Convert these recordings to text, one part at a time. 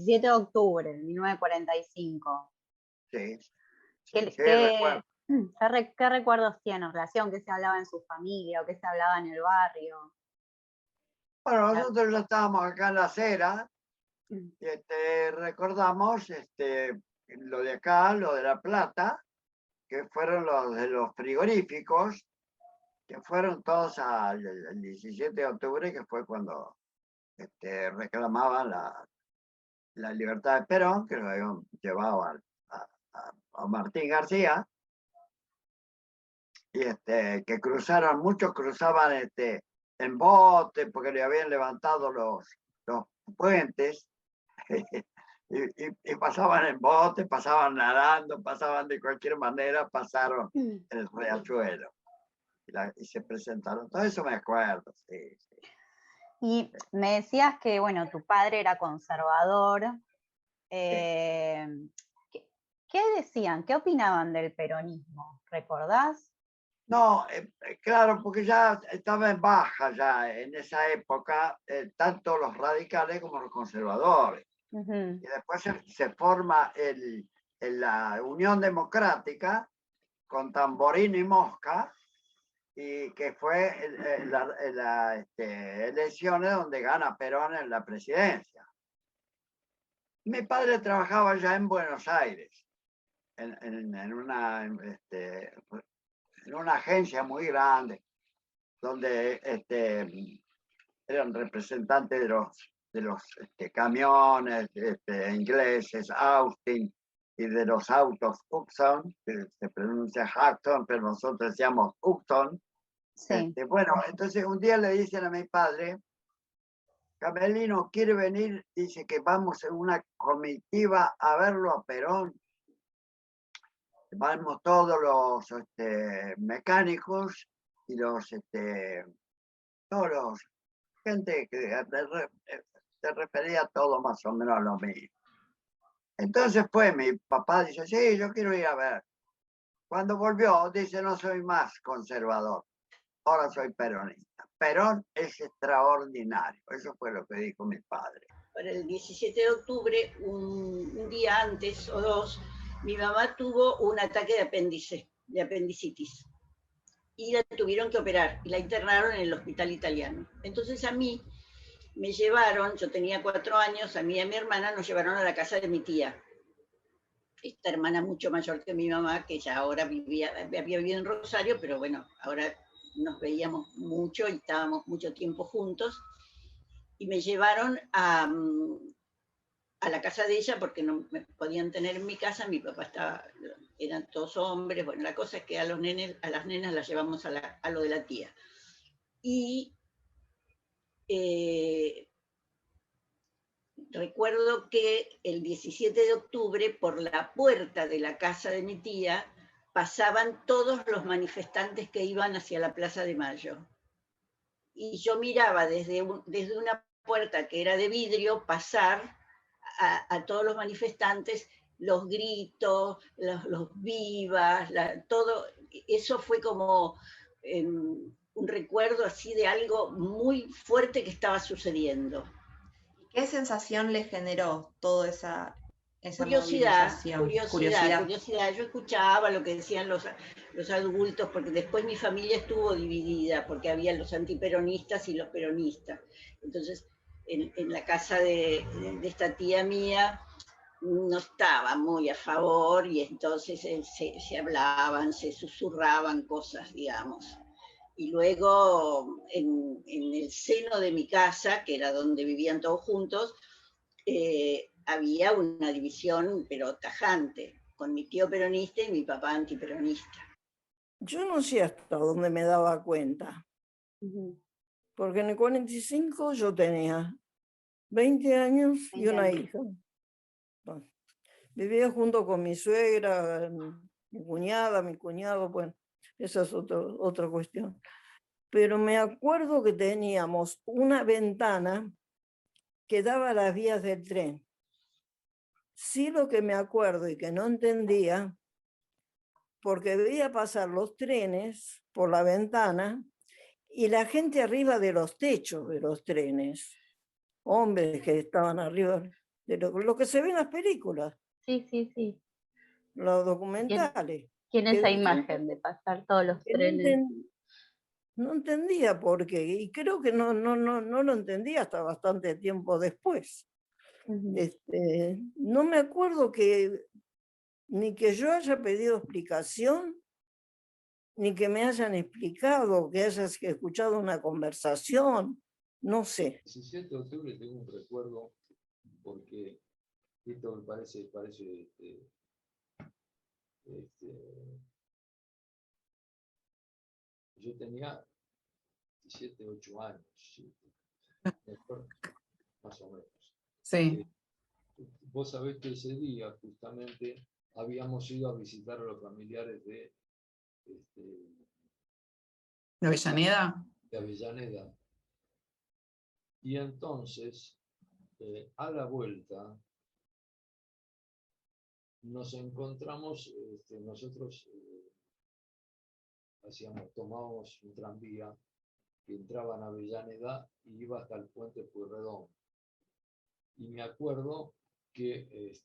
17 de octubre de 1945. Sí, sí, ¿Qué, sí, recuerdo. qué, qué recuerdos tiene en relación? ¿Qué se hablaba en su familia o qué se hablaba en el barrio? Bueno, Ya- nosotros ya estábamos acá en la acera, mm, recordamos lo de acá, lo de La Plata, que fueron los de los frigoríficos, que fueron todos el 17 de octubre, que fue cuando reclamaban la libertad de Perón, que lo habían llevado a Martín García, y que cruzaron, muchos cruzaban en bote, porque le habían levantado los puentes, y pasaban en bote, pasaban nadando, pasaban de cualquier manera, pasaron mm. el riachuelo. Y se presentaron, todo eso me acuerdo, sí, sí. Y me decías que, bueno, tu padre era conservador. Sí. eh, ¿qué, qué decían? ¿Qué opinaban del peronismo? ¿Recordás? No, claro, porque ya estaba en baja ya en esa época, tanto los radicales como los conservadores. Ujú. Y después se forma la Unión Democrática con Tamborino y Mosca, y que fue elecciones donde gana Perón en la presidencia. Mi padre trabajaba ya en Buenos Aires, en una agencia muy grande, donde eran representantes de los camiones ingleses, Austin, y de los autos Upson, que se pronuncia Hudson, pero nosotros decíamos Upton. Sí. Bueno, entonces un día le dicen a mi padre, Camelino quiere venir, dice que vamos en una comitiva a verlo a Perón. Vamos todos los mecánicos y todos los gente que se refería a todo más o menos a lo mismo. Entonces mi papá dice, sí, yo quiero ir a ver. Cuando volvió, dice, no soy más conservador, ahora soy peronista. Perón es extraordinario, eso fue lo que dijo mi padre. Para el 17 de octubre, un día antes o dos, mi mamá tuvo un ataque de apendicitis, y la tuvieron que operar y la internaron en el hospital italiano. Entonces a mí me llevaron, yo tenía 4 años, a mí y a mi hermana nos llevaron a la casa de mi tía, esta hermana mucho mayor que mi mamá, que ya ahora había vivido en Rosario, pero bueno, ahora nos veíamos mucho y estábamos mucho tiempo juntos, y me llevaron a la casa de ella porque no me podían tener en mi casa, mi papá eran todos hombres, bueno, la cosa es que a las nenas las llevamos a lo de la tía. Y recuerdo que el 17 de octubre, por la puerta de la casa de mi tía, pasaban todos los manifestantes que iban hacia la Plaza de Mayo. Y yo miraba desde una puerta que era de vidrio pasar a todos los manifestantes, los gritos, los vivas, todo. Eso fue como un recuerdo así de algo muy fuerte que estaba sucediendo. ¿Qué sensación le generó toda esa movilización? Curiosidad. Yo escuchaba lo que decían los adultos, porque después mi familia estuvo dividida, porque había los antiperonistas y los peronistas. Entonces, en la casa de esta tía mía no estaba muy a favor, y entonces se hablaban, se susurraban cosas, digamos. Y luego en el seno de mi casa, que era donde vivían todos juntos, había una división, pero tajante, con mi tío peronista y mi papá antiperonista. Yo no sé hasta dónde me daba cuenta, porque en el 45 yo tenía 20 años y una hija. Bueno, vivía junto con mi suegra, mi cuñada, mi cuñado, bueno, esa es otra cuestión. Pero me acuerdo que teníamos una ventana que daba a las vías del tren. Sí, lo que me acuerdo y que no entendía, porque veía pasar los trenes por la ventana y la gente arriba de los techos de los trenes, hombres que estaban arriba. de lo que se ve en las películas, Sí, sí, sí. los documentales. Tiene Que esa yo imagen de pasar todos los que no trenes. no entendía por qué, y creo que no lo entendí hasta bastante tiempo después. Ujú. No me acuerdo ni que yo haya pedido explicación, ni que me hayan explicado, que hayas escuchado una conversación, no sé. 17 de octubre tengo un recuerdo, porque esto me parece yo tenía 17, 8 años, más o menos. Sí. Vos sabés que ese día justamente habíamos ido a visitar a los familiares de ¿Avellaneda? de Avellaneda. Y entonces, a la vuelta, nos encontramos, nosotros tomábamos un tranvía que entraba en Avellaneda y iba hasta el puente Pueyrredón. Y me acuerdo que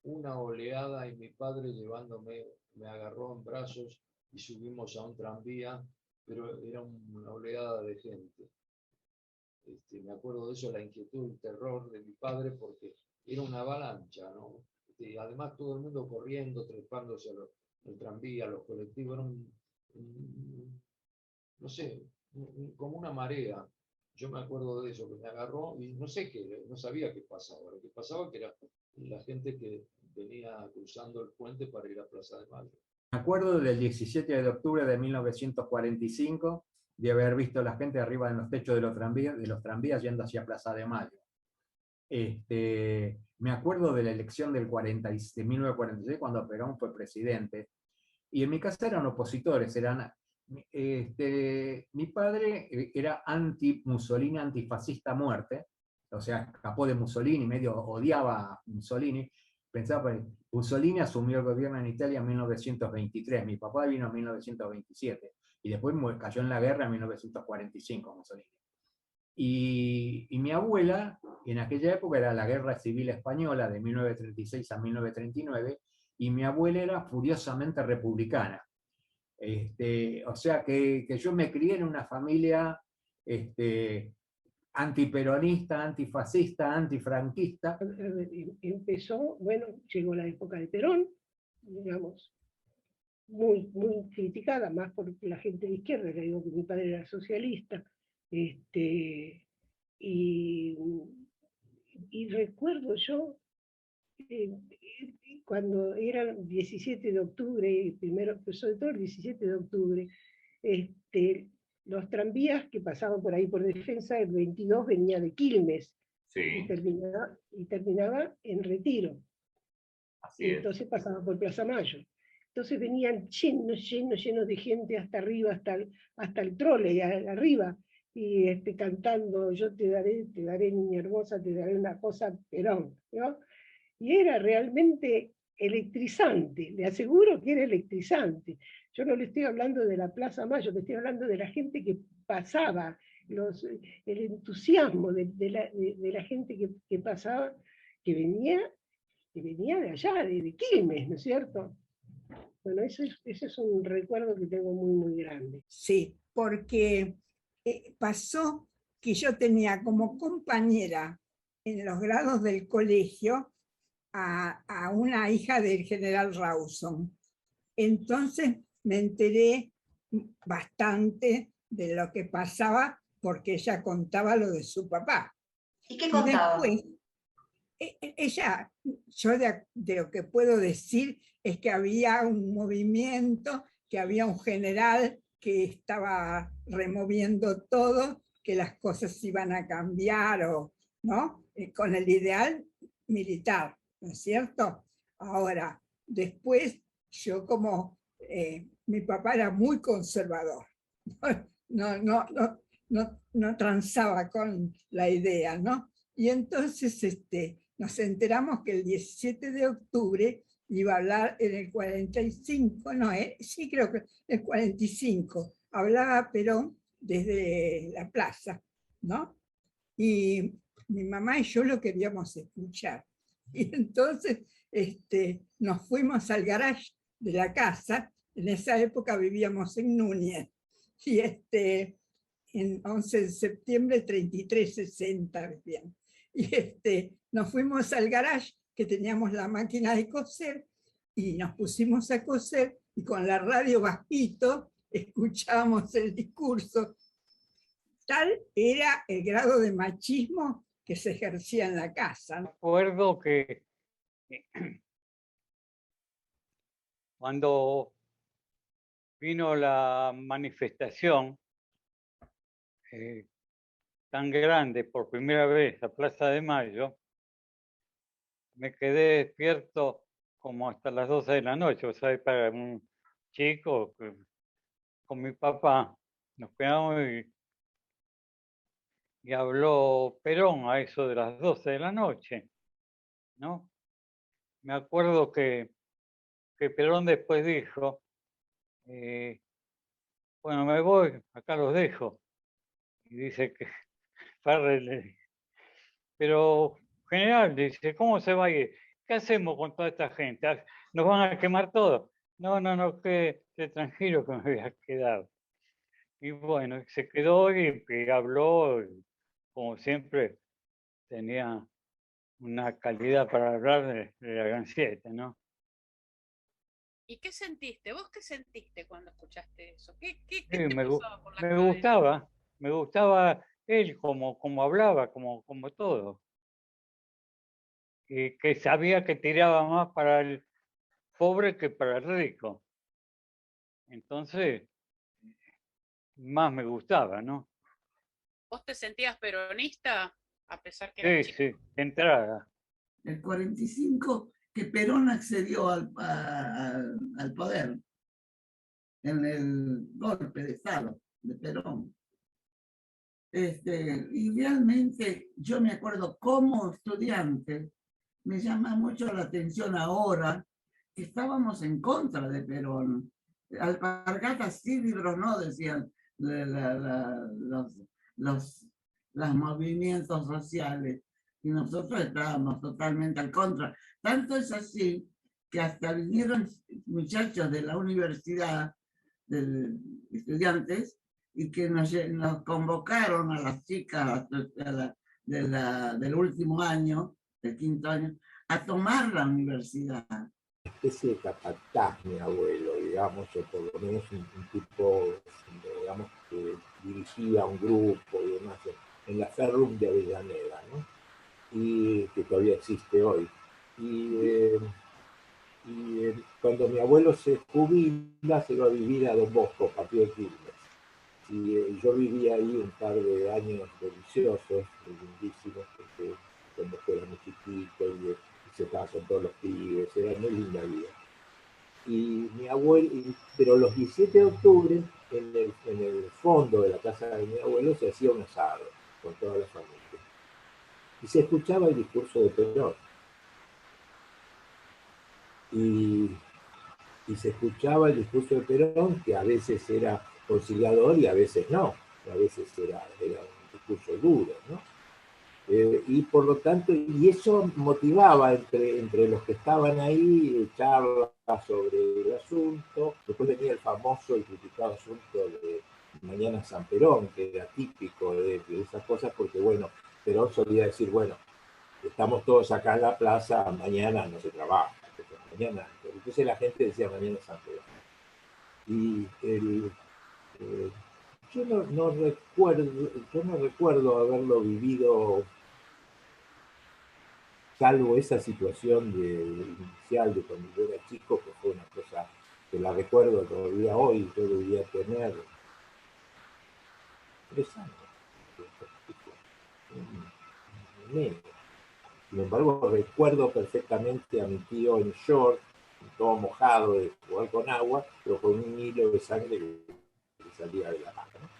una oleada y mi padre llevándome, me agarró en brazos y subimos a un tranvía, pero era una oleada de gente. Me acuerdo de eso, la inquietud, el terror de mi padre, porque era una avalancha, ¿no? Además todo el mundo corriendo, trepándose al tranvía, a los colectivos, era no sé, como una marea. Yo me acuerdo de eso, que me agarró y no sé qué, no sabía qué pasaba. Lo que pasaba que era la gente que venía cruzando el puente para ir a Plaza de Mayo. Me acuerdo del 17 de octubre de 1945, de haber visto a la gente arriba en los techos de los tranvías yendo hacia Plaza de Mayo. Me acuerdo de la elección de 1946, cuando Perón fue presidente, y en mi casa eran opositores, mi padre era anti-Mussolini, antifascista a muerte, o sea, escapó de Mussolini, medio odiaba a Mussolini. Pensaba, Mussolini asumió el gobierno en Italia en 1923, mi papá vino en 1927, y después cayó en la guerra en 1945 Mussolini. Y mi abuela, en aquella época era la Guerra Civil Española de 1936 a 1939, y mi abuela era furiosamente republicana. O sea que yo me crié en una familia antiperonista, antifascista, antifranquista. Empezó, bueno, llegó la época de Perón, digamos, muy criticada, más por la gente de izquierda, que digo que mi padre era socialista, y recuerdo yo, cuando era el 17 de octubre, primero, pues sobre todo el 17 de octubre, los tranvías que pasaban por ahí por Defensa, el 22 venía de Quilmes, sí, y terminaba en Retiro. Así es. Entonces pasaba por Plaza Mayo. Entonces venían llenos de gente hasta arriba, hasta el trole, arriba, y cantando, yo te daré, niña hermosa, te daré una cosa, Perón, ¿no? Y era realmente electrizante, le aseguro que era electrizante. Yo no le estoy hablando de la Plaza Mayo, le estoy hablando de la gente que pasaba, el entusiasmo de la gente que pasaba, que venía de allá, de Quilmes, ¿no es cierto? Bueno, ese es un recuerdo que tengo muy grande. Sí, porque pasó que yo tenía como compañera en los grados del colegio a una hija del general Rawson. Entonces me enteré bastante de lo que pasaba porque ella contaba lo de su papá. ¿Y qué contaba? Después, ella, yo de lo que puedo decir es que había un movimiento, que había un general que estaba removiendo todo, que las cosas iban a cambiar, ¿no? Con el ideal militar, ¿no es cierto? Ahora, después, yo como mi papá era muy conservador, no transaba con la idea, ¿no? Y entonces nos enteramos que el 17 de octubre iba a hablar en el 45, sí creo que el 45, hablaba Perón desde la plaza, ¿no? Y mi mamá y yo lo queríamos escuchar. Y entonces nos fuimos al garage de la casa. En esa época vivíamos en Núñez. Y en 11 de septiembre 3360, bien. Y nos fuimos al garage, que teníamos la máquina de coser, y nos pusimos a coser, y con la radio bajito escuchábamos el discurso. Tal era el grado de machismo que se ejercía en la casa. Recuerdo que cuando vino la manifestación tan grande por primera vez a Plaza de Mayo, me quedé despierto como hasta las 12 de la noche, o sea, para un chico, con mi papá, nos quedamos y habló Perón a eso de las 12 de la noche, ¿no? Me acuerdo que Perón después dijo, bueno, me voy, acá los dejo. Y dice que Farrell, pero general, dice, ¿cómo se va a ir? ¿Qué hacemos con toda esta gente? ¿Nos van a quemar todo? No, que tranquilo que me voy a quedar. Y bueno, se quedó y habló, como siempre, tenía una calidad para hablar de la Gran Siete, ¿no? ¿Y qué sentiste? ¿Vos qué sentiste cuando escuchaste eso? ¿Qué Sí, te me pasaba por la cabeza? gustaba él como hablaba, como todo. Y que sabía que tiraba más para el pobre que para el rico. Entonces, más me gustaba, ¿no? ¿Vos te sentías peronista a pesar que eras chico? Sí, de entrada. El 45 que Perón accedió al poder en el golpe de Estado de Perón. Y realmente yo me acuerdo como estudiante, me llama mucho la atención ahora que estábamos en contra de Perón. Alpargatas sí, libros no, decían los movimientos sociales. Y nosotros estábamos totalmente al contra. Tanto es así que hasta vinieron muchachos de la universidad, de estudiantes, y que nos convocaron a las chicas del último año, del quinto año, a tomar la universidad. Especie de capataz, mi abuelo, digamos, o por lo menos un tipo, digamos, que dirigía un grupo y demás, en la Ferrum de Avellaneda, ¿no? Y que todavía existe hoy. Y cuando mi abuelo se jubila, se va a vivir a Don Bosco, partido de Quilmes. Y yo viví ahí un par de años deliciosos, lindísimos, porque cuando era muy chiquito y se estaba con todos los pibes, era muy linda vida. Y mi abuelo, pero los 17 de octubre, en el fondo de la casa de mi abuelo, se hacía un asado con toda la familia. Y se escuchaba el discurso de Perón. Y se escuchaba el discurso de Perón, que a veces era conciliador y a veces no, a veces era un discurso duro, ¿no? Y por lo tanto, y eso motivaba entre los que estaban ahí charlas sobre el asunto. Después venía el famoso y criticado asunto de Mañana San Perón, que era típico de esas cosas, porque bueno, Perón solía decir, bueno, estamos todos acá en la plaza, mañana no se trabaja, mañana. Entonces la gente decía Mañana San Perón. Y yo no recuerdo haberlo vivido, salvo esa situación inicial de cuando yo era chico, que fue una cosa que la recuerdo todavía hoy. Yo debía tener 3 años. Menos. Sin embargo, recuerdo perfectamente a mi tío en short, todo mojado de jugar con agua, pero con un hilo de sangre que salía de la mano, ¿no?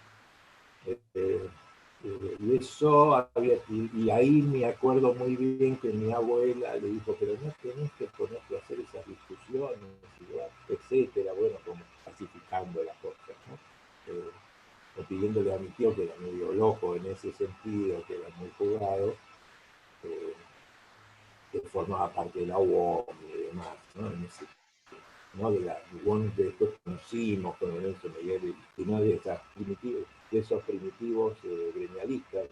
Y eso y ahí me acuerdo muy bien que mi abuela le dijo, pero no tenés que ponerte a hacer esas discusiones, etcétera, bueno, como pacificando las cosas, ¿no? O pidiéndole a mi tío, que era medio loco en ese sentido, que era muy jugado, que formaba parte de la UOM y demás, ¿no? ¿no? De la UOM que después conocimos con Lorenzo Miguel, sino de esos primitivos gremialistas,